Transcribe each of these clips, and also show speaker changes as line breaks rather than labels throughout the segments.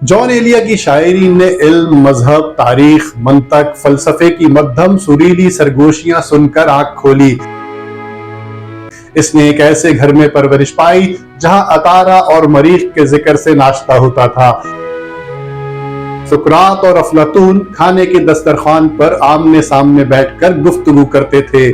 John Elia की शायरी ने इल्म, मजहब, तारीख, मंतक, फलसफे की मध्यम सुरीली सरगोशियां सुनकर आंख खोली। इसने एक ऐसे घर में परवरिश पाई जहां अतारा और मरीख के जिक्र से नाश्ता होता था। सुकरात और अफलातून खाने के दस्तरखान पर आमने सामने बैठकर गुफ्तगू करते थे।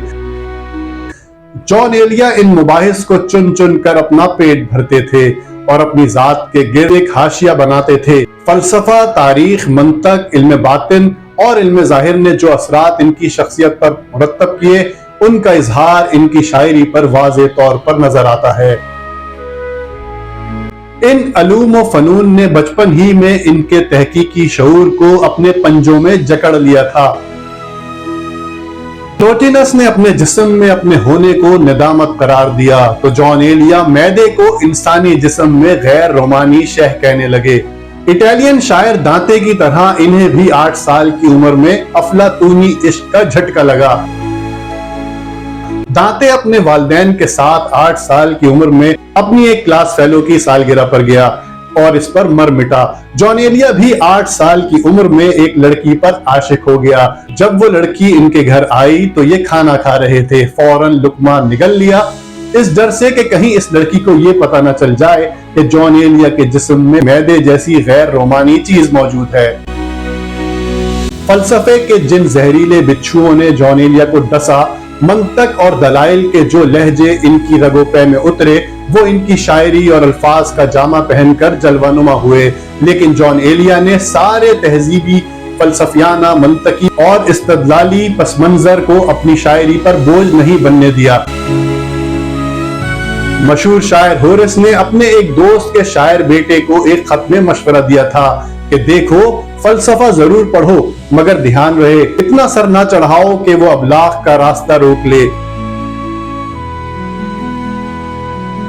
जॉन एलिया इन मुबाहिस को चुन चुन कर अपना पेट भरते थे और अपनी जात के गिर्द एक हाशिया बनाते थे। फलसफा, तारीख, मंतक, इल्म बातिन और इल्म जाहिर ने जो असरात इनकी शख्सियत पर मुरत्तब किए, उनका इजहार इनकी शायरी पर वाज़े तौर पर नजर आता है। इन अलूम व फनून ने बचपन ही में इनके तहकीकी शऊर को अपने पंजों में जकड़ लिया था। प्लोटिनस ने अपने जिस्म में अपने होने को निदामत करार दिया तो जॉन एलिया मैदे को इंसानी जिस्म में गैर रोमानी शह कहने लगे। इटालियन शायर दांते की तरह इन्हें भी 8 साल की उम्र में अफलातूनी इश्क का झटका लगा। दांते अपने वालिदैन के साथ 8 साल की उम्र में अपनी एक क्लास फेलो की सालगिरह पर गया और इस पर मर मिटा। जॉन एलिया भी 8 साल की उम्र में एक लड़की पर आशिक हो गया। जब वो लड़की इनके घर आई तो ये खाना खा रहे थे। फौरन लुकमा निगल लिया, इस डर से कि कहीं इस लड़की को ये पता न चल जाए कि जॉन एलिया के जिस्म में मैदे जैसी गैर रोमानी चीज मौजूद है। फलसफे के जिन जहरीले बिच्छुओं ने जॉन एलिया को डसा, मंतक और दलाइल के जो लहजे इनकी रगो पे में उतरे, वो इनकी शायरी और अल्फाज का जामा पहनकर जलवानुमा हुए। लेकिन जॉन एलिया ने सारे तहजीबी, फलसफियाना, मंतकी और इस्तदलाली पस मंजर को अपनी शायरी पर बोझ नहीं बनने दिया। मशहूर शायर होरेस ने अपने एक दोस्त के शायर बेटे को एक खत में मशवरा दिया था कि देखो, फलसफा जरूर पढ़ो मगर ध्यान रहे इतना सर ना चढ़ाओ कि वो अबलाग का रास्ता रोक ले।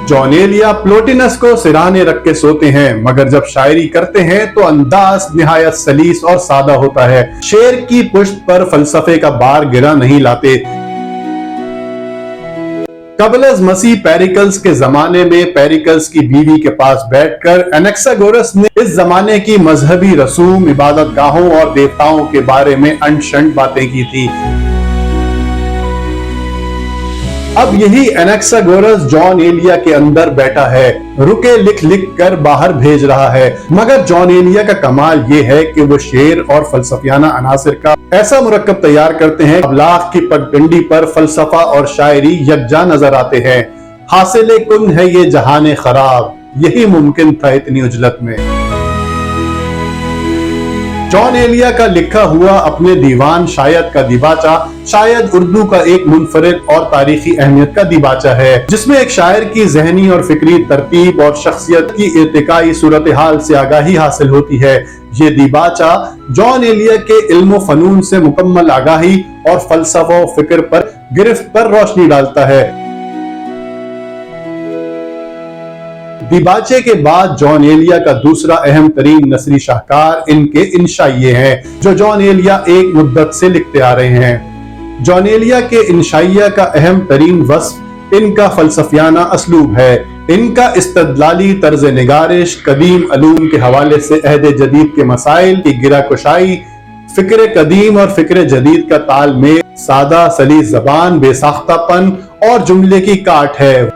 जॉन एलिया प्लोटिनस को सिराने रख के सोते हैं मगर जब शायरी करते हैं तो अंदाज निहायत सलीस और सादा होता है। शेर की पुश्त पर फलसफे का बार गिरा नहीं लाते। कबलज मसीह पेरिकल्स के जमाने में पेरिकल्स की बीवी के पास बैठकर एनेक्सागोरस ने इस जमाने की मजहबी रसूम, इबादत गाहों और देवताओं के बारे में अंट-शंट बातें की थी। अब यही एनेक्सागोरस जॉन एलिया के अंदर बैठा है, रुके लिख लिख कर बाहर भेज रहा है। मगर जॉन एलिया का कमाल ये है कि वो शेर और फलसफियाना अनासिर का ऐसा मुरक्कब तैयार करते हैं, अबलाग की पगडंडी पर फलसफा और शायरी यकजा नजर आते हैं। हासिले कुन है ये जहाने खराब, यही मुमकिन था इतनी उजलत में। जॉन एलिया का लिखा हुआ अपने दीवान शायद का दिबाचा शायद उर्दू का एक मुनफरिद और तारीखी अहमियत का दिबाचा है, जिसमें एक शायर की जहनी और फिक्री तरतीब और शख्सियत की इर्तिकाई सूरत हाल से आगाही हासिल होती है। ये दिबाचा जॉन एलिया के इल्म फनून से मुकम्मल आगाही और फलसफा और फिक्र पर गिरफ्त पर रोशनी डालता है। दिबाचे के बाद जॉन एलिया का दूसरा अहम तरीन नसरी शाहकार इनके इंशाइये हैं, जो जॉन एलिया एक मुद्दत से लिखते आ रहे हैं। जॉन एलिया के इंशाइया का अहम तरीन वस्फ इनका फलसफियाना असलूब है। इनका इस्तदलाली तर्ज निगारिश, कदीम अलूम के हवाले से अहद जदीद के मसाइल की गिरा कुशाई, फिक्र कदीम और फिक्र जदीद का तालमेल, सादा सलीस जबान, बेसाख्तापन और जुमले की काट है।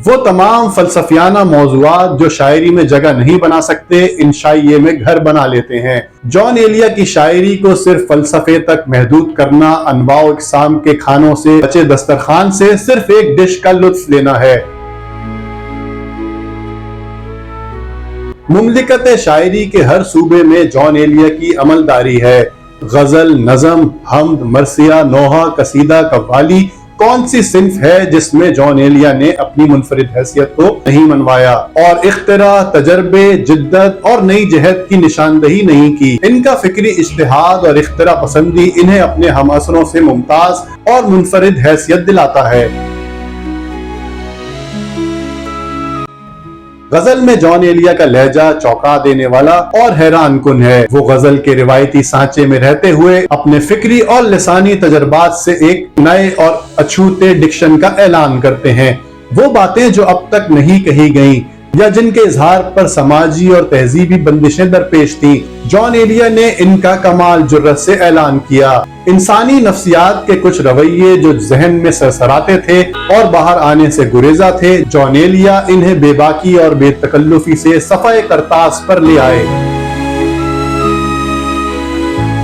वो तमाम फलसफियाना मौज़ूआत जो शायरी में जगह नहीं बना सकते, इंशाइये में घर बना लेते हैं। जॉन एलिया की शायरी को सिर्फ फलसफे तक महदूद करना, अनवाओ इक़साम के खानों से बचे दस्तरखान से सिर्फ एक डिश का लुत्फ लेना है। मुमलिकत शायरी के हर सूबे में जॉन एलिया की अमलदारी है। गजल, नज़म, हमद, मरसिया, नोहा, कसीदा, कव्वाली, कौन सी सिंफ है जिसमें जॉन एलिया ने अपनी मुनफरिद हैसियत को नहीं मनवाया और इख्तिरा, तजर्बे, जिद्दत और नई जहद की निशानदही नहीं की। इनका फिक्री इज्तिहाद और इख्तिरा पसंदी इन्हें अपने हमअसरों से मुमताज और मुनफरिद हैसियत दिलाता है। गजल में जॉन एलिया का लहजा चौंका देने वाला और हैरान कुन है। वो गजल के रिवायती सांचे में रहते हुए अपने फिक्री और लिसानी तजर्बात से एक नए और अछूते डिक्शन का ऐलान करते हैं। वो बातें जो अब तक नहीं कही गईं, या जिनके इजहार पर समाजी और तहजीबी बंदिशें दरपेश थीं। जॉन एलिया ने इनका कमाल जुर्रत से ऐलान किया। इंसानी नफ्सियात के कुछ रवैये जो जहन में सरसराते थे और बाहर आने से गुरेजा थे, जॉन एलिया इन्हें बेबाकी और बेतकल्लुफी से सफ़ाए करतास पर ले आए।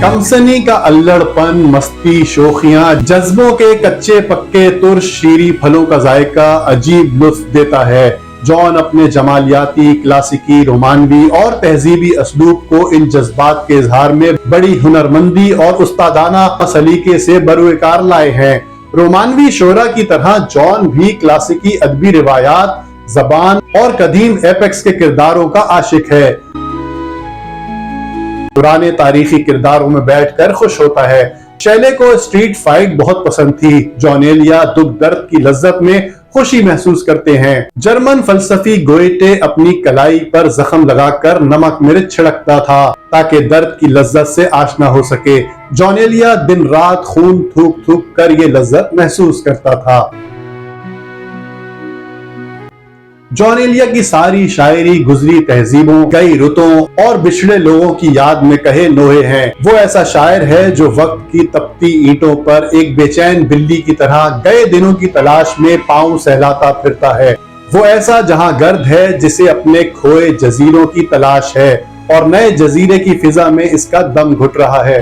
कमसनी का अल्लड़पन, मस्ती, शोखियां, जज्बों के कच्चे पक्के तुर्श शीरी फलों का जायका अजीब लुत्फ देता है। जॉन अपने जमालियाती, क्लासिकी, रोमानवी और तहजीबी असलूब को इन जज्बात के इजहार में बड़ी हुनरमंदी और उस्तादाना सलीके से बरूएकार लाए हैं। रोमानवी शोरा की तरह जॉन भी क्लासिकी अदबी रिवायात, जबान और कदीम एपेक्स के किरदारों का आशिक है। पुराने तारीखी किरदारों में बैठकर खुश होता है। शैले को स्ट्रीट फाइट बहुत पसंद थी। जॉन एलिया दुख दर्द की लज्जत में खुशी महसूस करते हैं। जर्मन फलसफी गोएटे अपनी कलाई पर जख्म लगाकर नमक मिर्च छिड़कता था ताकि दर्द की लज्जत से आशना हो सके। जॉन एलिया दिन रात खून थूक थूक कर ये लज्जत महसूस करता था। जॉन एलिया की सारी शायरी गुजरी तहजीबों, कई रुतों और बिछड़े लोगों की याद में कहे नोहे हैं। वो ऐसा शायर है जो वक्त की तपती ईंटों पर एक बेचैन बिल्ली की तरह गए दिनों की तलाश में पांव सहलाता फिरता है। वो ऐसा जहां गर्द है जिसे अपने खोए जजीरों की तलाश है और नए जजीरे की फिजा में इसका दम घुट रहा है।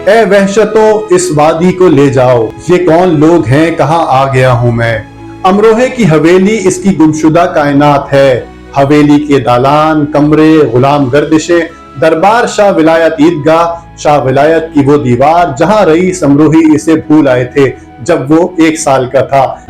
ए वहशतों इस वादी को ले जाओ, ये कौन लोग हैं, कहां आ गया हूं मैं। अमरोहे की हवेली इसकी गुमशुदा कायनात है। हवेली के दालान, कमरे, गुलाम गर्दिशें, दरबार शाह विलायत ईदगाह, शाह विलायत की वो दीवार जहां रईस अमरोही इसे भूल आए थे जब वो 1 साल का था।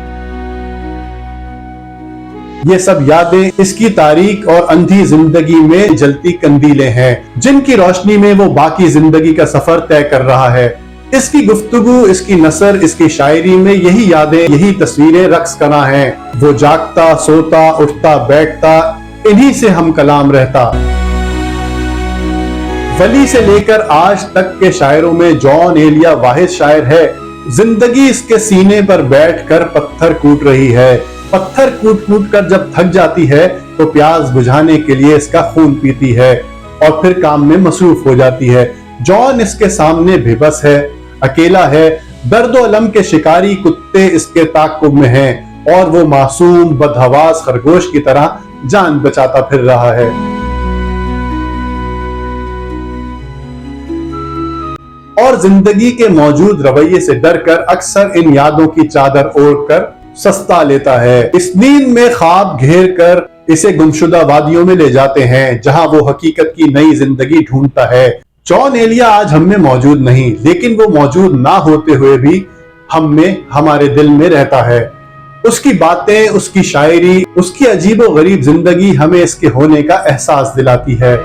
ये सब यादें इसकी तारीख और अंधी जिंदगी में जलती कंदीलें हैं जिनकी रोशनी में वो बाकी जिंदगी का सफर तय कर रहा है। इसकी गुफ्तगू, इसकी नसर, इसकी शायरी में यही यादें, यही तस्वीरें रक्स कना हैं। वो जागता, सोता, उठता, बैठता, इन्हीं से हम कलाम रहता। वली से लेकर आज तक के शायरों में जॉन एलिया वाहिद शायर है। जिंदगी इसके सीने पर बैठकर पत्थर कूट रही है। पत्थर कूट कूट कर जब थक जाती है तो प्यास बुझाने के लिए इसका खून पीती है और फिर काम में मसरूफ हो जाती है। जॉन इसके सामने बेबस है, अकेला है। दर्दो अलम के शिकारी कुत्ते इसके ताक़ुब में हैं और वो मासूम बदहवास खरगोश की तरह जान बचाता फिर रहा है। और जिंदगी के मौजूद रवैये से डरकर अक्सर इन यादों की चादर ओढ़कर सस्ता लेता है। इस नींद में ख्वाब घेर कर इसे गुमशुदा वादियों में ले जाते हैं जहां वो हकीकत की नई जिंदगी ढूंढता है। जॉन एलिया आज हम में मौजूद नहीं, लेकिन वो मौजूद ना होते हुए भी हम में, हमारे दिल में रहता है। उसकी बातें, उसकी शायरी, उसकी अजीबो गरीब जिंदगी हमें इसके होने का एहसास दिलाती है।